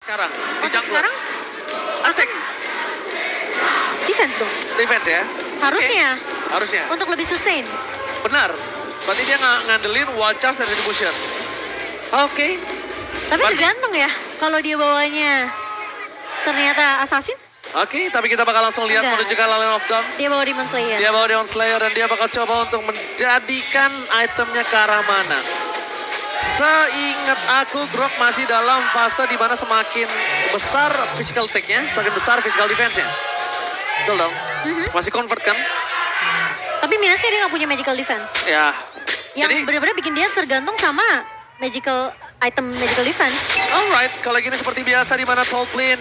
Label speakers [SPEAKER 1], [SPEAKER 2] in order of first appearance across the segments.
[SPEAKER 1] Sekarang, di
[SPEAKER 2] Untuk
[SPEAKER 1] jungler.
[SPEAKER 2] sekarang
[SPEAKER 1] Attack,
[SPEAKER 2] defense dong.
[SPEAKER 1] defense ya.
[SPEAKER 2] Harusnya.
[SPEAKER 1] Oke, harusnya.
[SPEAKER 2] Untuk lebih sustain.
[SPEAKER 1] Benar. Berarti dia ngandelin wall charge dan distribution. Oke.
[SPEAKER 2] Tapi
[SPEAKER 1] Berarti-
[SPEAKER 2] tergantung ya. Kalau dia bawanya ternyata assassin,
[SPEAKER 1] Oke, tapi kita bakal langsung lihat
[SPEAKER 2] Enggak.
[SPEAKER 1] menuju ke Lane of Dawn.
[SPEAKER 2] dia bawa Demon Slayer.
[SPEAKER 1] Dia bawa Demon Slayer dan dia bakal coba untuk menjadikan itemnya ke arah mana. Seingat aku, Grok masih dalam fase di mana semakin besar physical attack-nya, semakin besar physical defense-nya. Betul dong? Masih convert kan?
[SPEAKER 2] Tapi minusnya dia nggak punya magical defense.
[SPEAKER 1] Ya.
[SPEAKER 2] Yang
[SPEAKER 1] Jadi,
[SPEAKER 2] benar-benar bikin dia tergantung sama magical defense.
[SPEAKER 1] alright, kalau gini seperti biasa di mana top lane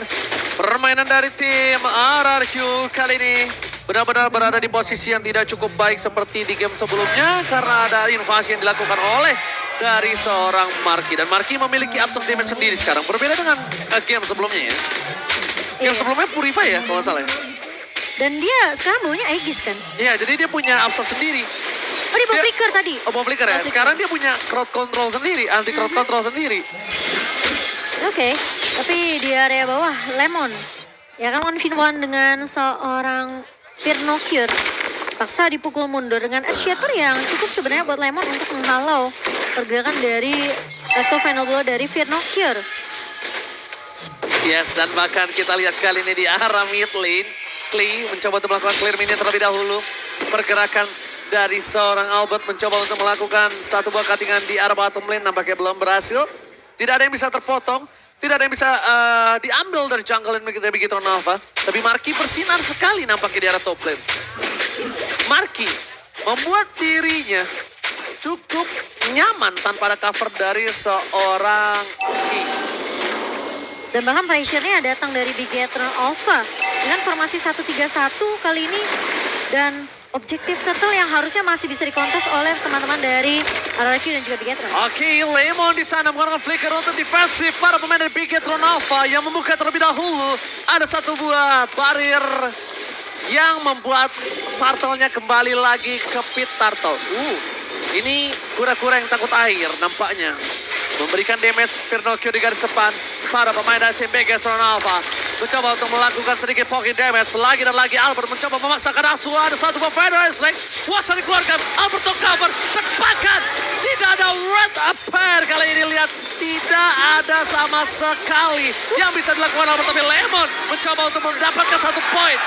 [SPEAKER 1] permainan dari tim RRQ kali ini benar-benar berada di posisi yang tidak cukup baik seperti di game sebelumnya karena ada invasi yang dilakukan oleh dari seorang Marky, dan Marky memiliki absorb damage sendiri sekarang, berbeda dengan game sebelumnya ya. Game
[SPEAKER 2] Iya.
[SPEAKER 1] sebelumnya Purify ya kalau nggak salah ya.
[SPEAKER 2] Dan dia sekarang bawanya Aegis kan?
[SPEAKER 1] Iya, jadi dia punya absorb sendiri.
[SPEAKER 2] Oh dia bawa
[SPEAKER 1] Dia-
[SPEAKER 2] flicker tadi.
[SPEAKER 1] Oh, mau flicker ya.
[SPEAKER 2] Flicker.
[SPEAKER 1] Sekarang dia punya crowd control sendiri, anti crowd control sendiri.
[SPEAKER 2] Oke, tapi di area bawah Lemon. Ya kan 1v1 dengan seorang Firnocure. Paksa dipukul mundur dengan Shatter yang cukup sebenarnya buat Lemon untuk menghalau pergerakan dari Ecto Final Blow dari Firnocure.
[SPEAKER 1] Yes, dan bahkan kita lihat kali ini di arah mid lane, Klee mencoba untuk melakukan clear minion terlebih dahulu. Pergerakan dari seorang Albert mencoba untuk melakukan satu buah cuttingan di arah bottom lane, nampaknya belum berhasil. Tidak ada yang bisa terpotong, tidak ada yang bisa diambil dari jungle lane dari Bigetron Alpha. Tapi Marky bersinar sekali nampaknya di arah top lane. Marky membuat dirinya cukup nyaman tanpa ada cover dari seorang Key.
[SPEAKER 2] Dan bahkan pressure-nya datang dari Bigetron Alpha dengan formasi 1-3-1 kali ini. Dan objektif turtle yang harusnya masih bisa dikontes oleh teman-teman dari RRQ dan juga Bigetron.
[SPEAKER 1] Oke, Lemon di sana menggunakan flicker untuk defensif para pemain dari Bigetron Alpha yang membuka terlebih dahulu. Ada satu buah barrier yang membuat turtle-nya kembali lagi ke pit turtle. Ini kura-kura yang takut air nampaknya. Memberikan damage Firnocure di garis depan para pemain dari tim Bigetron Alpha. Mencoba untuk melakukan sedikit pocket damage. Lagi dan lagi Albert mencoba memaksakan asuh. Ada satu buah Feather Strike. Watson dikeluarkan. Albert to cover. Cepatkan. Tidak ada red appear. Kali ini lihat tidak ada sama sekali yang bisa dilakukan Albert. Tapi Lemon mencoba untuk mendapatkan satu poin.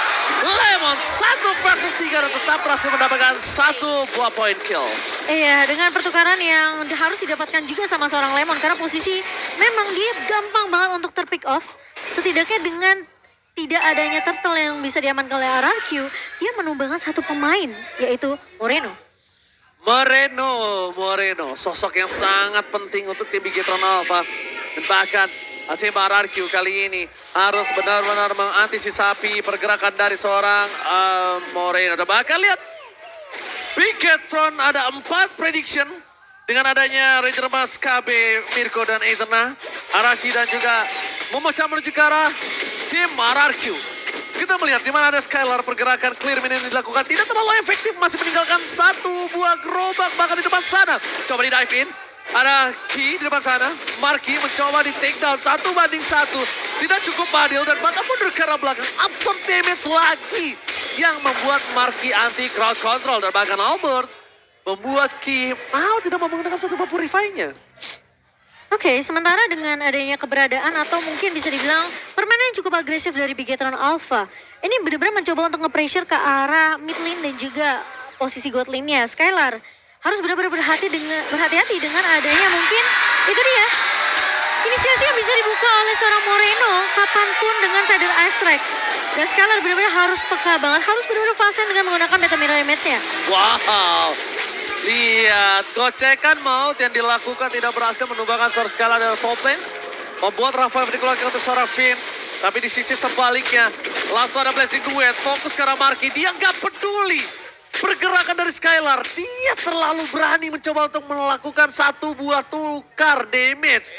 [SPEAKER 1] Lemon 1 versus 3 dan tetap berhasil mendapatkan satu buah poin kill.
[SPEAKER 2] Iya, dengan pertukaran yang harus didapatkan juga sama seorang Lemon. Karena posisi memang dia gampang banget untuk terpick off. Setidaknya dengan tidak adanya turtle yang bisa diamankan oleh RRQ, dia menumbangkan satu pemain, yaitu Moreno.
[SPEAKER 1] Moreno, sosok yang sangat penting untuk tim Bigetron Alpha. Dan bahkan tim RRQ kali ini harus benar-benar mengantisipasi pergerakan dari seorang Moreno. Dan bahkan lihat, Bigetron ada 4 prediction dengan adanya Ranger Mas KB, Mirko dan Etherna, Arashi dan juga memecah menuju ke arah tim RRQ. Kita melihat di mana ada Skylar, pergerakan clear minion yang dilakukan tidak terlalu efektif, masih meninggalkan satu buah gerobak bahkan di depan sana. Coba di dive in, ada Key di depan sana, Marky mencoba di take down 1-1. Tidak cukup adil dan bahkan mundur ke arah belakang, absorb damage lagi yang membuat Marky anti crowd control. Dan bahkan Albert membuat Key tidak mau menggunakan satu buah purify-nya.
[SPEAKER 2] Oke, sementara dengan adanya keberadaan atau mungkin bisa dibilang permainan yang cukup agresif dari Bigetron Alpha, ini benar-benar mencoba untuk nge-pressure ke arah mid lane dan juga posisi god lane-nya. Skylar harus benar-benar berhati-hati dengan adanya mungkin itu dia. Inisiasi yang bisa dibuka oleh seorang Moreno kapanpun dengan Feather Ice Strike. Dan Skylar benar-benar harus peka banget, harus benar-benar fase dengan menggunakan Beta Mirror Image-nya.
[SPEAKER 1] Wow, lihat gocekan maut yang dilakukan tidak berhasil menumbangkan seorang Skylar dari top lane. Membuat Rafael dikeluarkan untuk seorang Finn. Tapi di sisi sebaliknya, langsung ada Blessing Duet, fokus ke arah Marky. Dia nggak peduli pergerakan dari Skylar. Dia terlalu berani mencoba untuk melakukan satu buah tukar damage.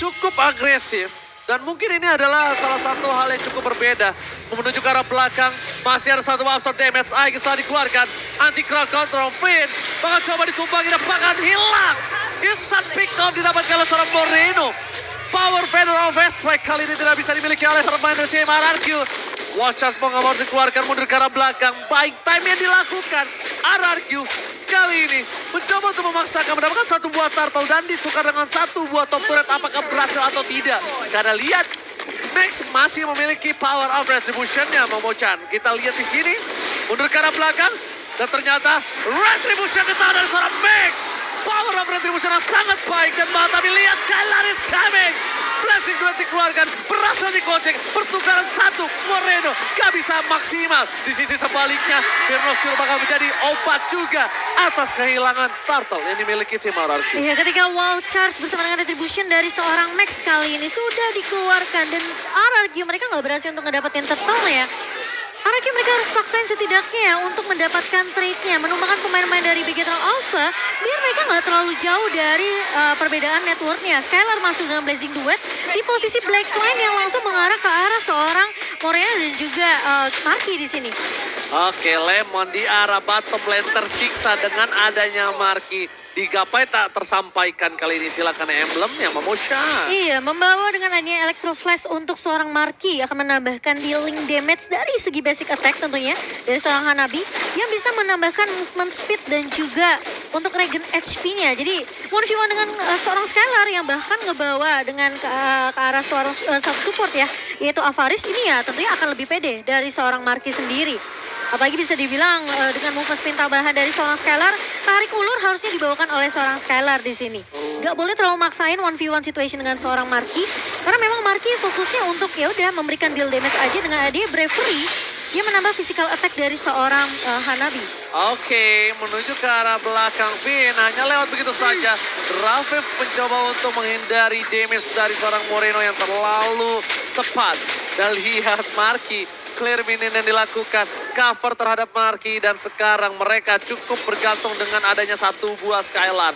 [SPEAKER 1] Cukup agresif. Dan mungkin ini adalah salah satu hal yang cukup berbeda. Menuju ke arah belakang, masih ada satu absorb damage. Aegis telah dikeluarkan. Anti crowd control, Finn. Bahkan coba ditumpangi dan bahkan hilang. Instant pick off didapatkan oleh seorang Moreno. Power Feather of Strike kali ini tidak bisa dimiliki oleh pemain dari tim RRQ. Watchers mau nggak mau dikeluarkan mundur ke arah belakang. Baik time yang dilakukan RRQ kali ini mencoba untuk memaksakan mendapatkan satu buah turtle dan ditukar dengan satu buah top turret. Apakah berhasil atau tidak? Karena lihat Max masih memiliki power of retribution-nya, Momochan. Kita lihat di sini mundur ke arah belakang dan ternyata retribution ketahuan dari seorang Max. Power of retribution yang sangat baik dan tapi lihat Skylar is coming. Blessing sudah dikeluarkan, berhasil dikocek, pertukaran satu, Moreno gak bisa maksimal. Di sisi sebaliknya, Firnocure bakal menjadi obat juga atas kehilangan turtle yang dimiliki tim RRQ.
[SPEAKER 2] Iya, ketika Wild Charge bersama dengan retribution dari seorang Max kali ini sudah dikeluarkan dan RRQ mereka nggak berhasil untuk ngedapetin turtle ya. RRQ mereka harus paksain setidaknya untuk mendapatkan trade-nya, menumbangkan pemain-pemain dari Bigetron Alpha biar mereka nggak terlalu jauh dari perbedaan networknya. Skylar masuk dengan Blazing Duet di posisi Blackline yang langsung mengarah ke arah seorang Moreno dan juga Marky di sini.
[SPEAKER 1] Oke, Lemon di arah bottom lane tersiksa dengan adanya Marky. Digapai tak tersampaikan kali ini, silakan emblemnya Momochan.
[SPEAKER 2] Iya, membawa dengan adanya Electro Flash untuk seorang Marky akan menambahkan dealing damage dari segi basic attack tentunya dari seorang Hanabi yang bisa menambahkan movement speed dan juga untuk regen HP-nya. Jadi 1v1 dengan seorang Skylar yang bahkan ngebawa dengan ke arah seorang satu support ya, yaitu Avaris ini ya tentunya akan lebih pede dari seorang Marky sendiri. Apalagi bisa dibilang dengan movement spin tambahan dari seorang Skylar, tarik ulur harusnya dibawakan oleh seorang Skylar di sini. Gak boleh terlalu maksain 1v1 situation dengan seorang Marky, karena memang Marky fokusnya untuk ya udah memberikan deal damage aja dengan dia Bravery. Dia menambah physical attack dari seorang Hanabi.
[SPEAKER 1] Oke, menuju ke arah belakang Finn, hanya lewat begitu saja. Rafif mencoba untuk menghindari damage dari seorang Moreno yang terlalu tepat. Dan lihat Marky, clear minion yang dilakukan, cover terhadap Marky dan sekarang mereka cukup bergantung dengan adanya satu buah Skylar.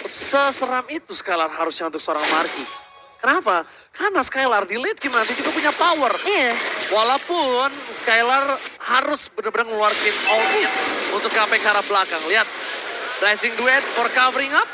[SPEAKER 1] Seseram itu Skylar harusnya untuk seorang Marky. Kenapa? Karena Skylar di late game nanti juga punya power.
[SPEAKER 2] Iya.
[SPEAKER 1] Walaupun Skylar harus benar-benar ngeluarin all in untuk KP ke arah belakang. Lihat, Rising Duet for covering up.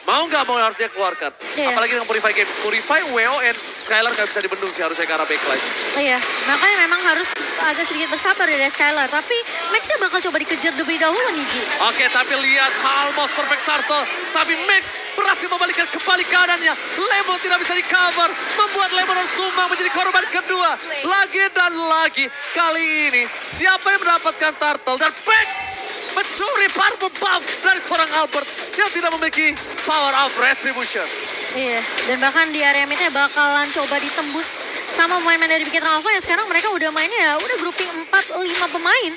[SPEAKER 1] Mau nggak mau harus dia keluarkan.
[SPEAKER 2] Iya.
[SPEAKER 1] Apalagi dengan Purify game. Purify, WON, Skylar nggak bisa dibendung sih harusnya ke arah backline.
[SPEAKER 2] Oh iya, makanya memang harus agak sedikit bersabar dari Skylar. Tapi Maxnya bakal coba dikejar lebih dahulu nih Ji.
[SPEAKER 1] Oke, tapi lihat almost perfect turtle. Tapi Max berhasil membalikkan kembali keadaannya. Lemon tidak bisa di-cover. Membuat Lemon harus tumbang menjadi korban kedua. Lagi dan lagi. Kali ini siapa yang mendapatkan turtle? Dan Max mencuri purple buff dari seorang Albert yang tidak memiliki power of retribution.
[SPEAKER 2] Iya, dan bahkan di area midnya bakalan coba ditembus sama pemain-pemain dari Bigetron Alpha yang sekarang mereka udah mainnya ya, udah grouping 4-5 pemain.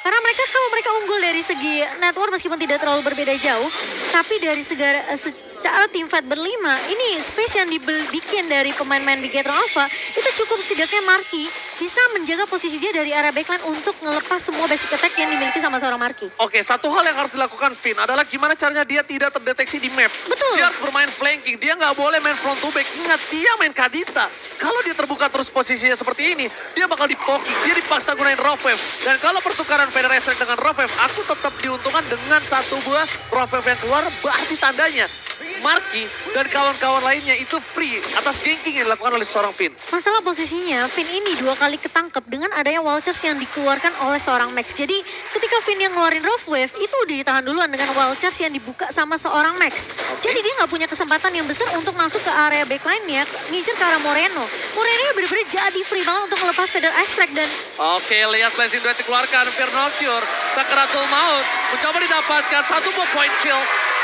[SPEAKER 2] Karena mereka kalau mereka unggul dari segi network meskipun tidak terlalu berbeda jauh, tapi dari secara team fight berlima, ini space yang dibikin dari pemain-pemain Bigetron Alpha itu cukup setidaknya Marky bisa menjaga posisi dia dari arah backline untuk ngelepas semua basic attack yang dimiliki sama seorang Marky.
[SPEAKER 1] Oke, satu hal yang harus dilakukan Finn adalah gimana caranya dia tidak terdeteksi di map.
[SPEAKER 2] Betul.
[SPEAKER 1] Dia harus bermain flanking, dia nggak boleh main front to back. Ingat, dia main Kadita. Kalau dia terbuka terus posisinya seperti ini, dia bakal dipoking, dia dipaksa gunain Rofev. Dan kalau pertukaran Feather Strike dengan Rofev, aku tetap diuntungkan dengan satu buah Rofev yang keluar, berarti tandanya Marky dan kawan-kawan lainnya itu free atas ganking yang dilakukan oleh seorang Finn.
[SPEAKER 2] Masalah posisinya, Finn ini 2 kali ketangkep dengan adanya Walchers yang dikeluarkan oleh seorang Max. Jadi ketika Finn yang ngeluarin Rough Wave, itu udah ditahan duluan dengan Walchers yang dibuka sama seorang Max. Jadi dia nggak punya kesempatan yang besar untuk masuk ke area backline-nya, ngincer ke arah Moreno. Moreno bener-bener jadi free banget untuk melepas Feather Strike dan...
[SPEAKER 1] Oke, lihat Blazing Duet dikeluarkan, Firnocure, Sakaratul Maut, mencoba didapatkan satu buah point kill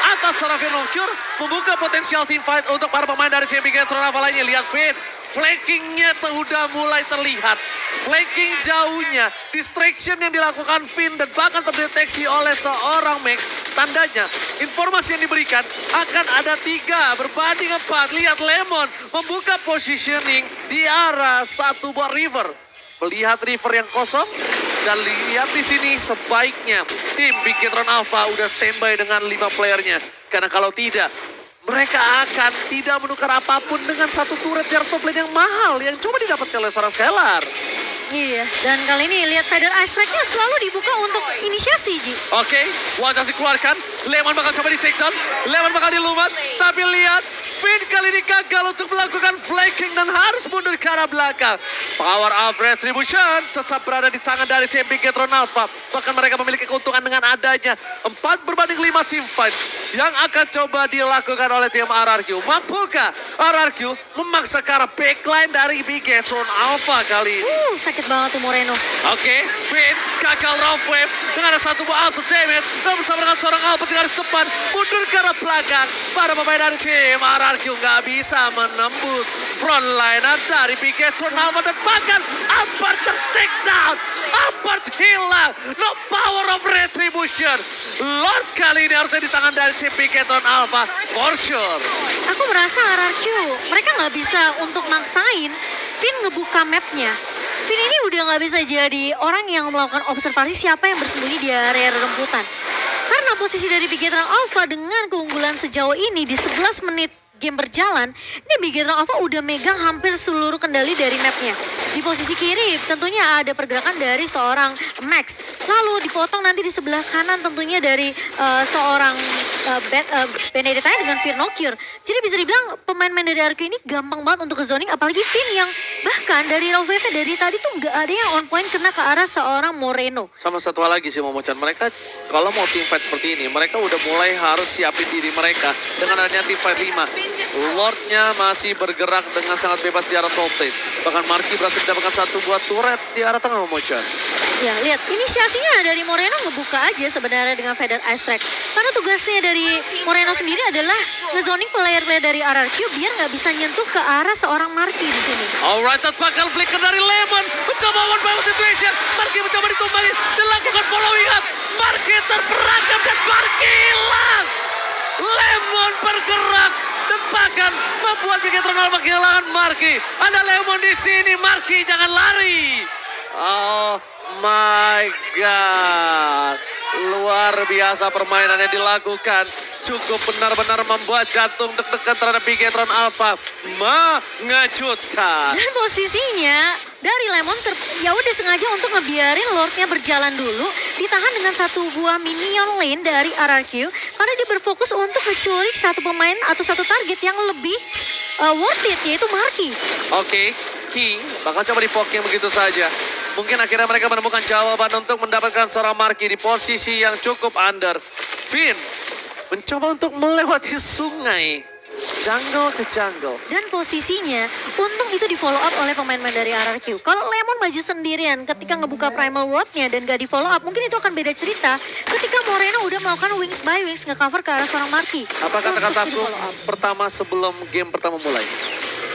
[SPEAKER 1] atas seorang Firnocure, membuka potensial team fight untuk para pemain dari tim Bigetron Alpha lainnya. Lihat Finn, flankingnya udah mulai terlihat. Flanking jauhnya, distraction yang dilakukan Finn dan bahkan terdeteksi oleh seorang Max. Tandanya, informasi yang diberikan akan ada 3 berbanding 4. Lihat Lemon membuka positioning di arah satu buah river. Melihat river yang kosong dan lihat di sini sebaiknya tim Bigetron Alpha udah standby dengan 5 playernya. Karena kalau tidak, mereka akan tidak menukar apapun dengan satu turret dari top lane yang mahal yang coba didapatkan oleh seorang Skylar.
[SPEAKER 2] Iya, dan kali ini lihat Feather Ice Strike-nya selalu dibuka untuk inisiasi, Ji.
[SPEAKER 1] Oke, wajah dikeluarkan. Lemon bakal coba di take down. Lemon bakal dilumat. Tapi lihat, Finn kali ini gagal untuk melakukan flanking dan harus mundur ke arah belakang. Power of Retribution tetap berada di tangan dari tim Bigetron Alpha. Bahkan mereka memiliki keuntungan dengan adanya 4-5 team fight yang akan coba dilakukan oleh tim RRQ. Mampukah RRQ memaksa ke arah backline dari Bigetron Alpha kali ini?
[SPEAKER 2] Sakit banget tuh Moreno.
[SPEAKER 1] Oke, Finn gagal round wave dengan ada satu buah auto damage dan bersama dengan seorang Albert di garis depan mundur ke arah belakang. Para pemain dari tim RRQ nggak bisa menembus front liner dari Bigetron Alpha dan bahkan Albert ter-take down. Albert hilang. No power of retribution. Lord kali ini harusnya di tangan dari tim Bigetron Alpha for sure.
[SPEAKER 2] Aku merasa RRQ mereka nggak bisa untuk maksain Finn ngebuka mapnya. Finn ini udah nggak bisa jadi orang yang melakukan observasi siapa yang bersembunyi di area rembutan. Karena posisi dari Bigetron Alpha dengan keunggulan sejauh ini di 11 menit game berjalan, ini Bigetron Alpha udah megang hampir seluruh kendali dari mapnya. Di posisi kiri tentunya ada pergerakan dari seorang Max. Lalu dipotong nanti di sebelah kanan tentunya dari seorang Benedetta dengan Firnokir. Jadi bisa dibilang pemain-pemain dari RQ ini gampang banget untuk ke zoning. Apalagi Finn yang bahkan dari raw wave dari tadi tuh nggak ada yang on point kena ke arah seorang Moreno.
[SPEAKER 1] Sama satu hal lagi sih Momo-chan, mereka kalau mau team fight seperti ini, mereka udah mulai harus siapin diri mereka dengan adanya team fight 5. Lordnya masih bergerak dengan sangat bebas di arah top lane. Bahkan Marky berhasil mendapatkan satu buah turret di arah tengah Momo-chan.
[SPEAKER 2] Ya, lihat inisiasinya dari Moreno ngebuka aja sebenarnya dengan Feather Ice Strike. Karena tugasnya dari Moreno sendiri adalah ngezoning player-player dari RRQ biar nggak bisa nyentuh ke arah seorang Marky di sini.
[SPEAKER 1] Alright, tampakkan flicker dari Lemon. Mencoba one by one situation. Marky mencoba ditumpangi. Dilakukan following up. Marky terperangkap dan Marky hilang. Lemon bergerak. Dan bahkan membuat Bigetron Alpha kehilangan Marky. Ada Lemon di sini. Marky jangan lari. Oh my god. Luar biasa permainan yang dilakukan. Cukup benar-benar membuat jantung deg-degan terhadap Bigetron Alpha. Mengejutkan.
[SPEAKER 2] Dan posisinya dari Lemon ya udah sengaja untuk ngebiarin Lordnya berjalan dulu, ditahan dengan satu buah minion lane dari RRQ karena dia berfokus untuk menculik satu pemain atau satu target yang lebih worth it, yaitu Marky.
[SPEAKER 1] Oke, Ki bakal coba dipoking begitu saja. Mungkin akhirnya mereka menemukan jawaban untuk mendapatkan seorang Marky di posisi yang cukup under. Finn mencoba untuk melewati sungai. Jungle ke jungle.
[SPEAKER 2] Dan posisinya, untung itu di follow up oleh pemain-pemain dari RRQ. Kalau Lemon maju sendirian ketika ngebuka Primal World-nya dan gak di follow up, mungkin itu akan beda cerita ketika Moreno udah melakukan wings by wings nge-cover ke arah seorang Marky.
[SPEAKER 1] Apa kata-kataku pertama sebelum game pertama mulai?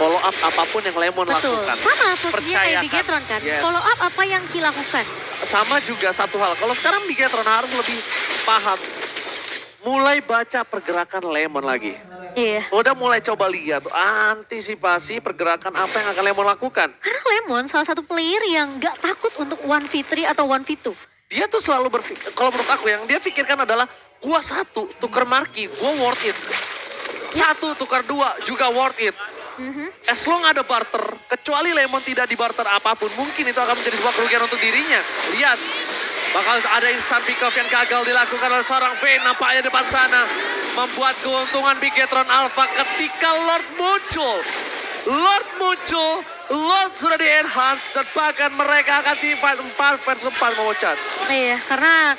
[SPEAKER 1] Follow up apapun yang Lemon
[SPEAKER 2] Betul,
[SPEAKER 1] lakukan.
[SPEAKER 2] sama posisinya kayak
[SPEAKER 1] Percayakan.
[SPEAKER 2] Bigetron kan.
[SPEAKER 1] Yes.
[SPEAKER 2] Follow up apa yang Ki lakukan.
[SPEAKER 1] Sama juga satu hal, kalau sekarang Bigetron harus lebih paham. Mulai baca pergerakan Lemon lagi.
[SPEAKER 2] Iya.
[SPEAKER 1] Udah mulai coba lihat antisipasi pergerakan apa yang akan Lemon lakukan.
[SPEAKER 2] Karena Lemon salah satu player yang gak takut untuk 1v3 atau 1v2.
[SPEAKER 1] Dia tuh selalu berpikir, kalau menurut aku yang dia pikirkan adalah gua satu tukar Marky, gua worth it. Satu tukar dua juga worth it. As long ada barter, kecuali Lemon tidak di barter apapun, mungkin itu akan menjadi sebuah kerugian untuk dirinya. Lihat, bakal ada instant pick off yang gagal dilakukan oleh seorang Vayne nampaknya depan sana. Membuat keuntungan Bigetron Alpha ketika Lord muncul. Lord muncul, Lord sudah di-enhance dan bahkan mereka akan team fight 4 versus 4 Momo-chan.
[SPEAKER 2] Iya, karena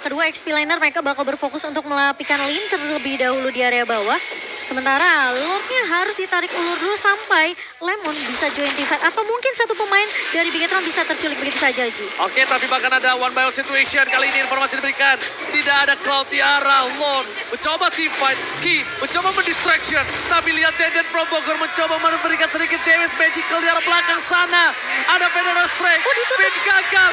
[SPEAKER 2] kedua XP liner mereka bakal berfokus untuk melapikan lane terlebih dahulu di area bawah. Sementara Lordnya harus ditarik ulur dulu sampai Lemon bisa join team fight. Atau mungkin satu pemain dari Bigetron bisa terculik begitu saja, Ji.
[SPEAKER 1] Oke, tapi bahkan ada one by one situation. Kali ini informasi diberikan. Tidak ada Cloud di arah Lord. Mencoba team fight. Ki mencoba mendistraction. Tapi lihat Deden from Bogor mencoba memberikan sedikit damage magical di arah belakang sana. Ada Federal Strike. Finn gagal.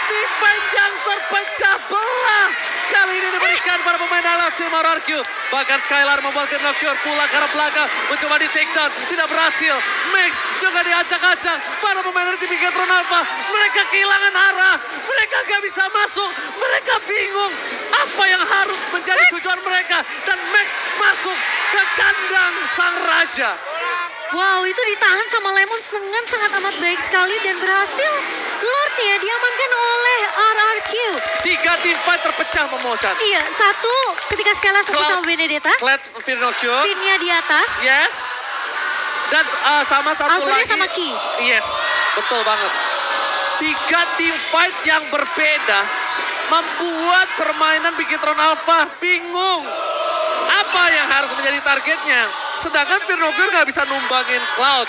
[SPEAKER 1] Team fight yang terpecah belah. Kali ini diberikan para pemain adalah tim RRQ. Bahkan Skylar membuat Knocker pulang ke arah belakang. Mencoba di take down. Tidak berhasil. Max juga diacak-acak. Para pemain dari tim Bigetron Alpha. Mereka kehilangan arah. Mereka gak bisa masuk. Mereka bingung. Apa yang harus menjadi tujuan mereka. Dan Max masuk ke kandang sang raja.
[SPEAKER 2] Wow, itu ditahan sama Lemon dengan sangat amat baik sekali dan berhasil Lordnya diamankan oleh RRQ.
[SPEAKER 1] 3 tim fight terpecah Momo-chan.
[SPEAKER 2] Iya, satu ketika Skylar fokus
[SPEAKER 1] Cloud.
[SPEAKER 2] sama Benedetta,
[SPEAKER 1] Kled Finocchio.
[SPEAKER 2] pinnya di atas,
[SPEAKER 1] Yes. Dan sama satu
[SPEAKER 2] Albertnya
[SPEAKER 1] lagi.
[SPEAKER 2] sama Ki.
[SPEAKER 1] Yes, betul banget. 3 tim fight yang berbeda membuat permainan Bigetron Alpha bingung. Apa yang harus menjadi targetnya? Sedangkan Finocchio nggak bisa numbangin Cloud.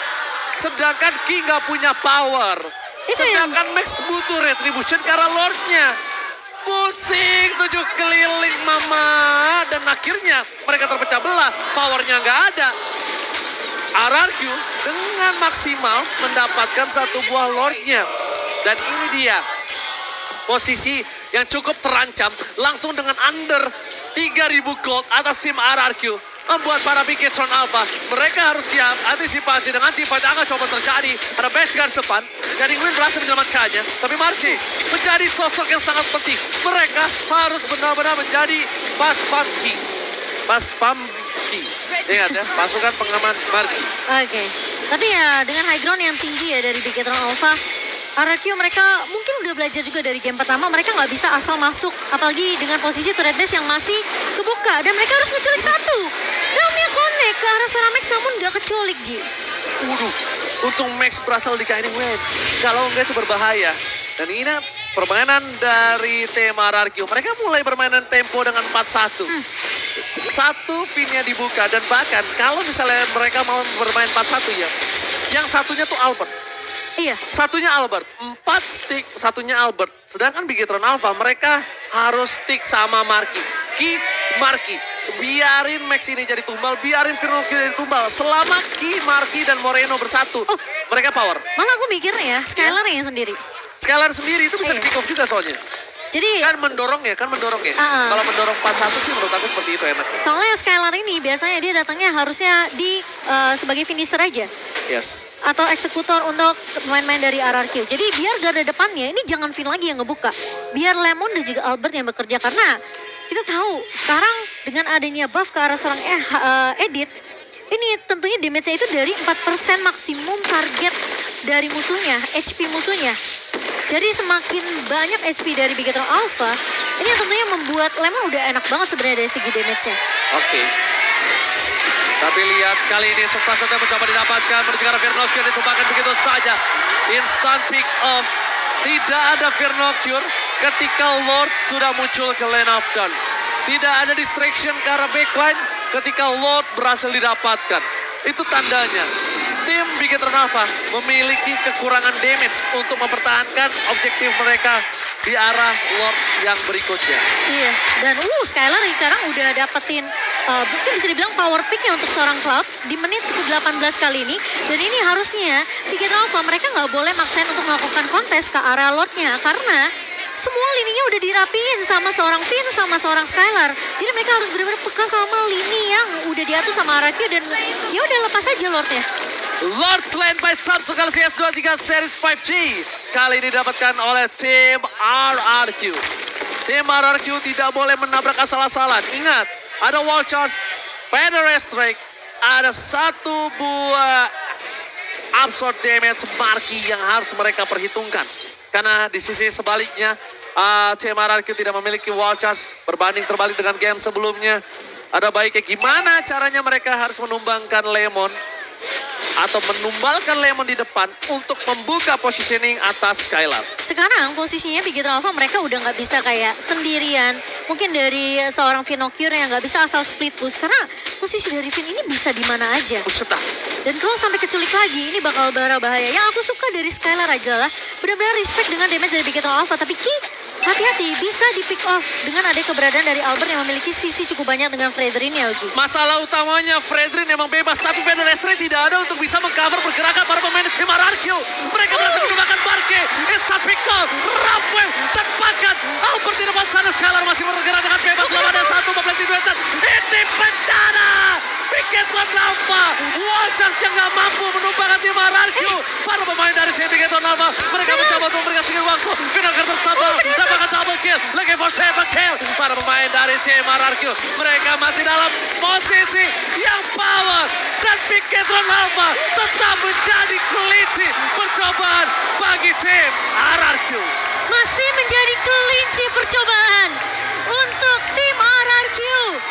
[SPEAKER 1] Sedangkan Ki nggak punya power.
[SPEAKER 2] Itu yang-
[SPEAKER 1] Sedangkan Max butuh retribution karena Lordnya. Pusing 7 keliling mama. Dan akhirnya mereka terpecah belah. Powernya nggak ada. RRQ dengan maksimal mendapatkan satu buah Lordnya. Dan ini dia posisi yang cukup terancam langsung dengan under 3000 gold atas tim RRQ. Membuat para Bigetron Alpha, mereka harus siap antisipasi dengan tim fight yang akan coba terjadi. Ada base guard depan, Gading Win berhasil menyelamatkannya. Tapi Marci menjadi sosok yang sangat penting. Mereka harus benar-benar menjadi pas pamki. Pas pamki. Ingat ya, pasukan pengaman Marci.
[SPEAKER 2] Oke, tapi ya dengan high ground yang tinggi ya dari Bigetron Alpha, RRQ mereka mungkin udah belajar juga dari game pertama, mereka nggak bisa asal masuk, apalagi dengan posisi turret base yang masih kebuka, dan mereka harus menculik satu. Daunnya connect ke arah suara Max namun nggak keculik, Ji.
[SPEAKER 1] Waduh, untung Max berasal di Guiding Wind. Kalau enggak itu berbahaya. Dan ini permainan dari tim RRQ. Mereka mulai permainan tempo dengan 4-1. Satu pinnya dibuka dan bahkan kalau misalnya mereka mau bermain 4-1 ya. Yang satunya tuh Albert.
[SPEAKER 2] Iya,
[SPEAKER 1] Satunya Albert. 4 stick, satunya Albert. Sedangkan Bigetron Alpha mereka harus stick sama Marky. Ki, Marky. Biarin Max ini jadi tumbal, biarin Finocchio jadi tumbal. Selama Ki, Marky, dan Moreno bersatu, mereka power.
[SPEAKER 2] malah aku mikirnya ya, Skylar yang sendiri.
[SPEAKER 1] Skylar sendiri itu bisa
[SPEAKER 2] Iya.
[SPEAKER 1] di pick off juga soalnya.
[SPEAKER 2] Jadi
[SPEAKER 1] Kan mendorong ya. Kalau mendorong 4-1 sih menurut aku seperti itu enaknya.
[SPEAKER 2] soalnya Skylar ini biasanya dia datangnya harusnya di sebagai finisher aja.
[SPEAKER 1] Yes.
[SPEAKER 2] Atau eksekutor untuk pemain-pemain dari RRQ. Jadi biar garda depannya ini jangan Vin lagi yang ngebuka. Biar Lemon dan juga Albert yang bekerja. Karena kita tahu sekarang dengan adanya buff ke arah seorang Edit, ini tentunya damage-nya itu dari 4% maksimum target dari musuhnya, HP musuhnya. Jadi semakin banyak HP dari Bigetron Alpha, ini yang tentunya membuat Lemon udah enak banget sebenarnya dari segi damage-nya.
[SPEAKER 1] Oke. Tapi lihat kali ini Sepasatnya mencoba didapatkan menuju ke arah Finocchio ditumpahkan begitu saja. Instant pick off. Tidak ada Finocchio ketika Lord sudah muncul ke lane of dawn. Tidak ada distraction ke arah backline ketika Lord berhasil didapatkan. Itu tandanya tim Bigetron Alpha memiliki kekurangan damage untuk mempertahankan objektif mereka di arah Lord yang berikutnya.
[SPEAKER 2] Iya, dan Skylar sekarang udah dapetin mungkin bisa dibilang power pick-nya untuk seorang Cloud di menit ke-18 kali ini. Dan ini harusnya Bigetron Alpha mereka nggak boleh maksain untuk melakukan kontes ke arah Lordnya karena semua lininya udah dirapiin sama seorang Finn sama seorang Skylar. Jadi mereka harus benar-benar peka sama lini yang udah diatur sama RRQ dan ya udah lepas aja Lordnya.
[SPEAKER 1] Lord Slain by Samsung Galaxy S23 Series 5G. Kali ini didapatkan oleh tim RRQ. Tim RRQ tidak boleh menabrak asal-asalan. Ingat, ada wall charge, feather strike, ada satu buah absorb damage Marky yang harus mereka perhitungkan. Karena di sisi sebaliknya, tim RRQ tidak memiliki wall charge berbanding terbalik dengan game sebelumnya. Ada baiknya gimana caranya mereka harus menumbangkan Lemon atau menumbalkan Lemon di depan untuk membuka positioning atas Skylar.
[SPEAKER 2] Sekarang posisinya Bigetron Alpha mereka udah nggak bisa kayak sendirian. Mungkin dari seorang Finocchio yang nggak bisa asal split push. Karena posisi dari Finn ini bisa di mana aja.
[SPEAKER 1] Buset dah.
[SPEAKER 2] Dan kalau sampai keculik lagi ini bakal bahaya. Yang aku suka dari Skylar adalah benar-benar respect dengan damage dari Bigetron Alpha. Tapi Ki, hati-hati bisa di pick off dengan ada keberadaan dari Albert yang memiliki sisi cukup banyak dengan Fredrin ya Uji.
[SPEAKER 1] Masalah utamanya Fredrin emang bebas, tapi Feather Strike tidak ada untuk bisa mengcover pergerakan para pemain tim RRQ. Mereka berhasil menggunakan Barke, Instant Pick Off, Rapwave, cepatkan. Albert di depan sana, Skylar masih bergerak dengan bebas. Lawan ada satu, memiliki duetan. Ini bencana! Bigetron Alpha, Watchers yang gak mampu menumbangkan tim RRQ. Para pemain dari tim Bigetron Alpha, mereka mencoba untuk memberikan sedikit waktu. Final tertabrak, dapatkan double kill, lagi for 7 kill. Para pemain dari tim RRQ, mereka masih dalam posisi yang power. dan Bigetron Alpha tetap menjadi kelinci percobaan bagi tim RRQ.
[SPEAKER 2] Masih menjadi kelinci percobaan untuk tim RRQ.